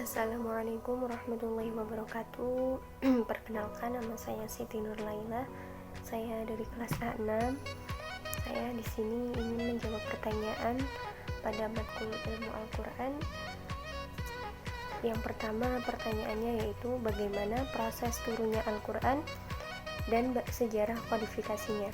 Assalamualaikum warahmatullahi wabarakatuh. Perkenalkan, nama saya Siti Nurlaila. Saya dari kelas A6. Saya di sini ingin menjawab pertanyaan pada matkul ilmu Al-Quran. Yang pertama, pertanyaannya yaitu bagaimana proses turunnya Al-Quran dan sejarah kodifikasinya.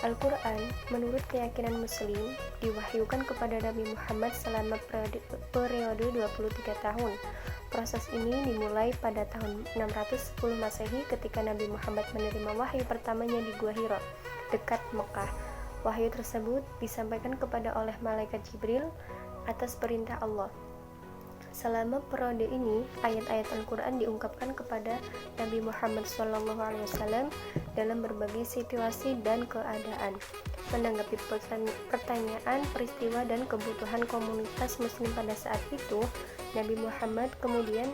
Al-Quran, menurut keyakinan Muslim, diwahyukan kepada Nabi Muhammad selama periode 23 tahun. Proses ini dimulai pada tahun 610 Masehi ketika Nabi Muhammad menerima wahyu pertamanya di Gua Hira, dekat Mekah. Wahyu tersebut disampaikan kepada oleh malaikat Jibril atas perintah Allah. Selama periode ini, ayat-ayat Al-Quran diungkapkan kepada Nabi Muhammad SAW dalam berbagai situasi dan keadaan. Menanggapi pertanyaan, peristiwa, dan kebutuhan komunitas muslim pada saat itu, Nabi Muhammad kemudian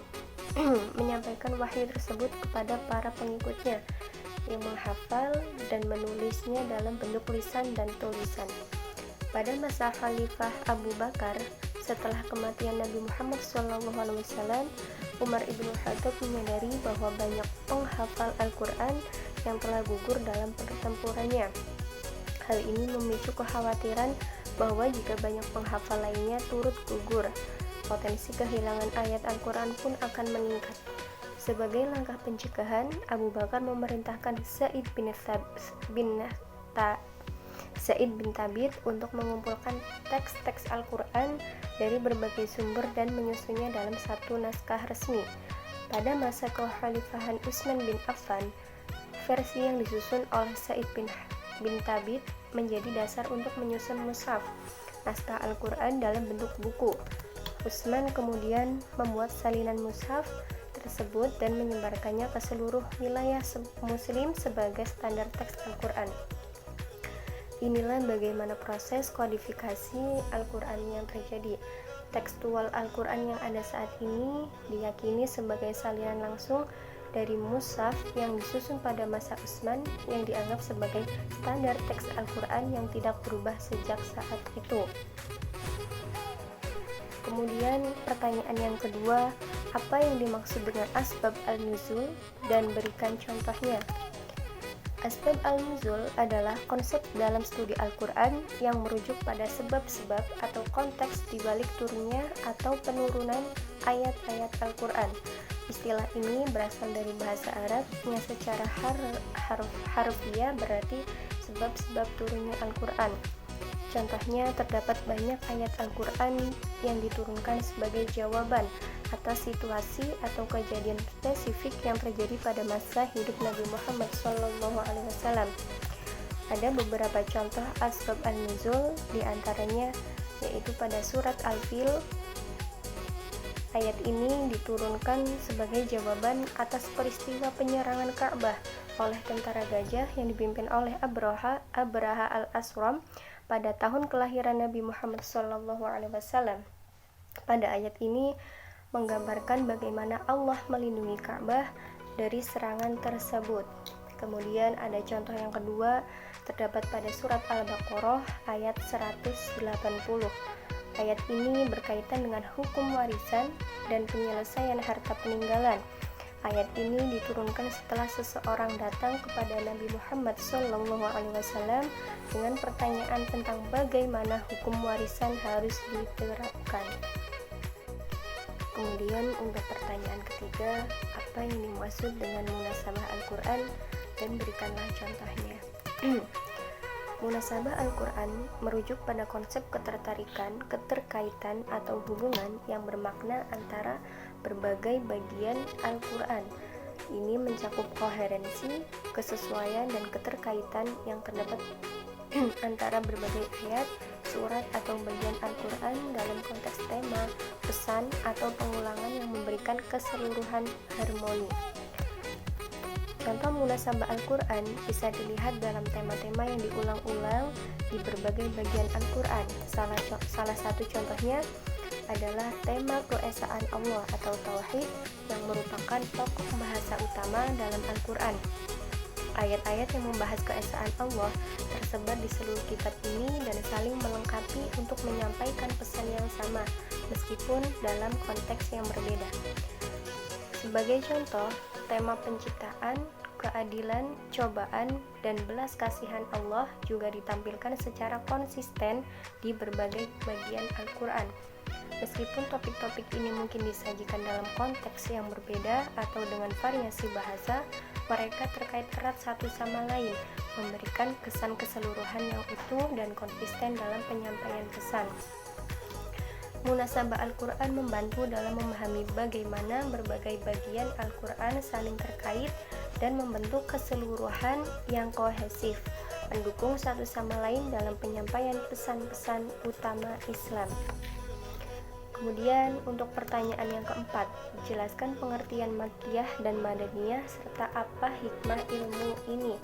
menyampaikan wahyu tersebut kepada para pengikutnya yang menghafal dan menulisnya dalam bentuk lisan dan tulisan. Pada masa Khalifah Abu Bakar, setelah kematian Nabi Muhammad SAW, Umar ibn Khattab menyadari bahwa banyak penghafal Al-Quran yang telah gugur dalam pertempurannya. Hal ini memicu kekhawatiran bahwa jika banyak penghafal lainnya turut gugur, potensi kehilangan ayat Al-Quran pun akan meningkat. Sebagai langkah pencegahan, Abu Bakar memerintahkan Zaid bin Thabit untuk mengumpulkan teks-teks Al-Quran dari berbagai sumber dan menyusunnya dalam satu naskah resmi. Pada masa kekhalifahan Utsman bin Affan, versi yang disusun oleh Zaid bin Thabit menjadi dasar untuk menyusun mushaf, naskah Al-Quran dalam bentuk buku. Utsman kemudian membuat salinan mushaf tersebut dan menyebarkannya ke seluruh wilayah muslim sebagai standar teks Al-Quran. Inilah bagaimana proses kodifikasi Al-Quran yang terjadi. Tekstual Al-Quran yang ada saat ini diyakini sebagai salinan langsung dari mushaf yang disusun pada masa Utsman yang dianggap sebagai standar teks Al-Quran yang tidak berubah sejak saat itu. Kemudian pertanyaan yang kedua, apa yang dimaksud dengan asbab al-nuzul dan berikan contohnya. Asbab al-nuzul adalah konsep dalam studi Al-Quran yang merujuk pada sebab-sebab atau konteks di balik turunnya atau penurunan ayat-ayat Al-Quran. Istilah ini berasal dari bahasa Arab yang secara harfiah berarti sebab-sebab turunnya Al-Quran. Contohnya, terdapat banyak ayat Al-Quran yang diturunkan sebagai jawaban atas situasi atau kejadian spesifik yang terjadi pada masa hidup Nabi Muhammad SAW. Ada beberapa contoh asbab an-nuzul, diantaranya yaitu pada surat Al-Fil. Ayat ini diturunkan sebagai jawaban atas peristiwa penyerangan Ka'bah oleh tentara gajah yang dipimpin oleh Abraha al-Asram pada tahun kelahiran Nabi Muhammad SAW. Pada ayat ini menggambarkan bagaimana Allah melindungi Ka'bah dari serangan tersebut. Kemudian ada contoh yang kedua, terdapat pada surat Al-Baqarah ayat 180. Ayat ini berkaitan dengan hukum warisan dan penyelesaian harta peninggalan. Ayat ini diturunkan setelah seseorang datang kepada Nabi Muhammad SAW dengan pertanyaan tentang bagaimana hukum warisan harus diterapkan. Kemudian untuk pertanyaan ketiga, apa yang dimaksud dengan munasabah Al-Quran dan berikanlah contohnya. Munasabah Al-Quran merujuk pada konsep ketertarikan, keterkaitan, atau hubungan yang bermakna antara berbagai bagian Al-Quran. Ini mencakup koherensi, kesesuaian, dan keterkaitan yang terdapat antara berbagai ayat, surat, atau bagian Al-Quran dalam konteks tema, pesan, atau pengulangan yang memberikan keseluruhan harmoni. Contoh munasabah Al-Quran bisa dilihat dalam tema-tema yang diulang-ulang di berbagai bagian Al-Quran. Salah satu contohnya adalah tema keesaan Allah atau Tauhid yang merupakan pokok bahasa utama dalam Al-Quran. Ayat-ayat yang membahas keesaan Allah tersebar di seluruh kitab ini dan saling melengkapi untuk menyampaikan pesan yang sama. meskipun dalam konteks yang berbeda. Sebagai contoh, tema penciptaan, keadilan, cobaan, dan belas kasihan Allah juga ditampilkan secara konsisten di berbagai bagian Al-Quran. Meskipun topik-topik ini mungkin disajikan dalam konteks yang berbeda atau dengan variasi bahasa, mereka terkait erat satu sama lain, memberikan kesan keseluruhan yang utuh dan konsisten dalam penyampaian pesan. Munasabah Al-Quran membantu dalam memahami bagaimana berbagai bagian Al-Quran saling terkait dan membentuk keseluruhan yang kohesif, mendukung satu sama lain dalam penyampaian pesan-pesan utama Islam. Kemudian untuk pertanyaan yang keempat, jelaskan pengertian Makkiyah dan Madaniyah serta apa hikmah ilmu ini.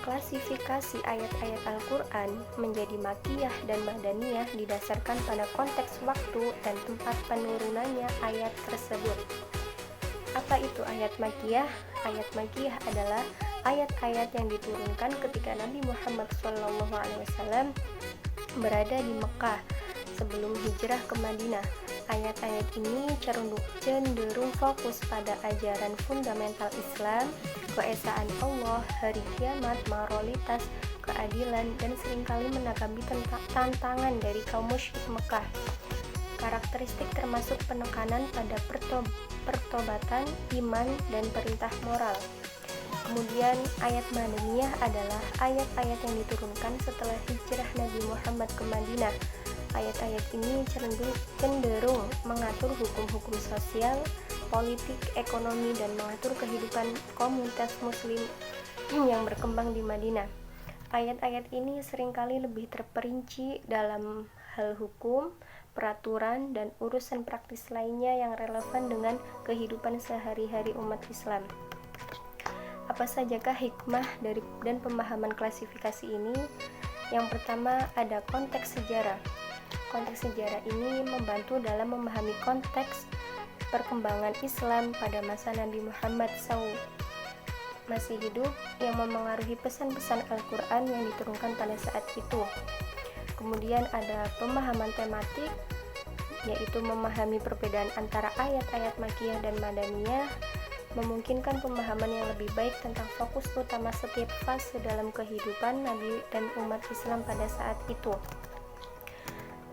Klasifikasi ayat-ayat Al-Quran menjadi Makkiyah dan Madaniyah didasarkan pada konteks waktu dan tempat penurunannya ayat tersebut. Apa itu ayat Makkiyah? Ayat Makkiyah adalah ayat-ayat yang diturunkan ketika Nabi Muhammad SAW berada di Mekah sebelum hijrah ke Madinah. Ayat-ayat ini cenderung fokus pada ajaran fundamental Islam, keesaan Allah, hari kiamat, moralitas, keadilan, dan seringkali menanggapi tantangan dari kaum musyrik Mekah. Karakteristik termasuk penekanan pada pertobatan, iman, dan perintah moral. Kemudian ayat Madaniyah adalah ayat-ayat yang diturunkan setelah hijrah Nabi Muhammad ke Madinah. Ayat-ayat ini cenderung mengatur hukum-hukum sosial, politik, ekonomi, dan mengatur kehidupan komunitas muslim yang berkembang di Madinah. Ayat-ayat ini seringkali lebih terperinci dalam hal hukum, peraturan, dan urusan praktis lainnya yang relevan dengan kehidupan sehari-hari umat Islam. Apa sajakah hikmah dan pemahaman klasifikasi ini? Yang pertama ada konteks sejarah. Konteks sejarah ini membantu dalam memahami konteks perkembangan Islam pada masa Nabi Muhammad SAW masih hidup yang memengaruhi pesan-pesan Al-Quran yang diturunkan pada saat itu. Kemudian ada pemahaman tematik, yaitu memahami perbedaan antara ayat-ayat Makkiyah dan Madaniyah, memungkinkan pemahaman yang lebih baik tentang fokus utama setiap fase dalam kehidupan Nabi dan umat Islam pada saat itu.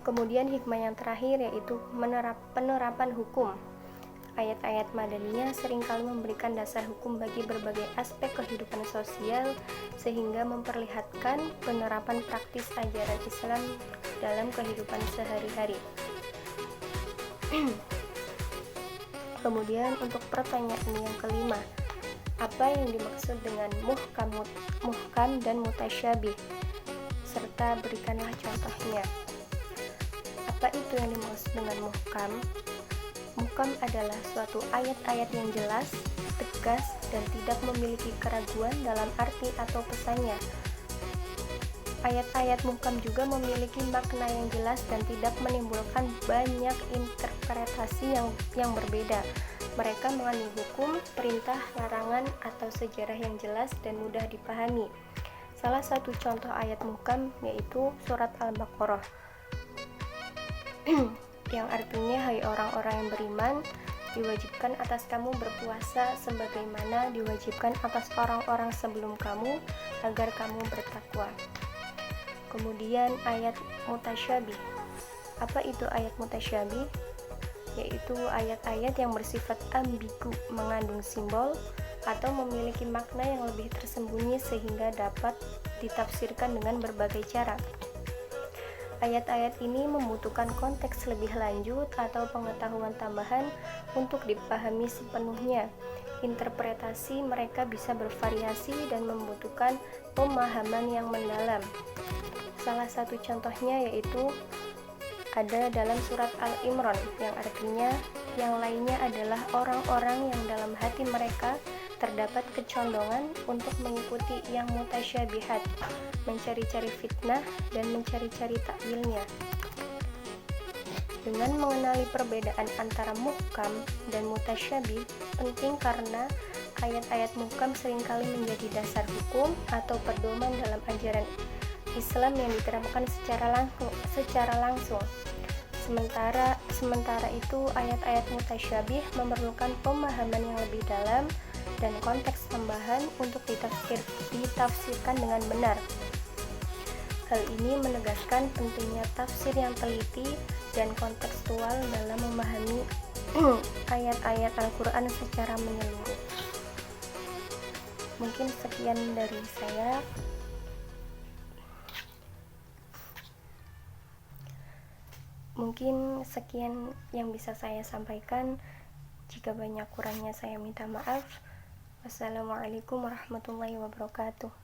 Kemudian hikmah yang terakhir yaitu penerapan hukum. Ayat-ayat Madaniyah seringkali memberikan dasar hukum bagi berbagai aspek kehidupan sosial sehingga memperlihatkan penerapan praktis ajaran Islam dalam kehidupan sehari-hari. Kemudian untuk pertanyaan yang kelima, apa yang dimaksud dengan muhkam dan mutasyabih? Serta berikanlah contohnya. Apa itu yang dimaksud dengan muhkam? Muhkam adalah suatu ayat-ayat yang jelas, tegas, dan tidak memiliki keraguan dalam arti atau pesannya. Ayat-ayat muhkam juga memiliki makna yang jelas dan tidak menimbulkan banyak interpretasi yang berbeda. Mereka mengandung hukum, perintah, larangan, atau sejarah yang jelas dan mudah dipahami. Salah satu contoh ayat muhkam yaitu surat Al-Baqarah yang artinya, hai orang-orang yang beriman, diwajibkan atas kamu berpuasa sebagaimana diwajibkan atas orang-orang sebelum kamu agar kamu bertakwa. Kemudian ayat mutasyabih. Apa itu ayat mutasyabih? Yaitu ayat-ayat yang bersifat ambigu, mengandung simbol atau memiliki makna yang lebih tersembunyi sehingga dapat ditafsirkan dengan berbagai cara. Ayat-ayat ini membutuhkan konteks lebih lanjut atau pengetahuan tambahan untuk dipahami sepenuhnya. Interpretasi mereka bisa bervariasi dan membutuhkan pemahaman yang mendalam. Salah satu contohnya yaitu ada dalam surat Al-Imran yang artinya yang lainnya adalah orang-orang yang dalam hati mereka terdapat kecondongan untuk mengikuti yang mutasyabihat, mencari-cari fitnah dan mencari-cari takwilnya. Dengan mengenali perbedaan antara muhkam dan mutasyabih penting karena ayat-ayat muhkam seringkali menjadi dasar hukum atau pedoman dalam ajaran Islam yang diterapkan secara langsung. Sementara itu ayat-ayat mutasyabih memerlukan pemahaman yang lebih dalam dan konteks tambahan untuk ditafsirkan dengan benar. Hal ini menegaskan pentingnya tafsir yang teliti dan kontekstual dalam memahami ayat-ayat Al-Quran secara menyeluruh. Mungkin sekian dari saya. Mungkin sekian yang bisa saya sampaikan. Jika banyak kurangnya saya minta maaf. Wassalamualaikum warahmatullahi wabarakatuh.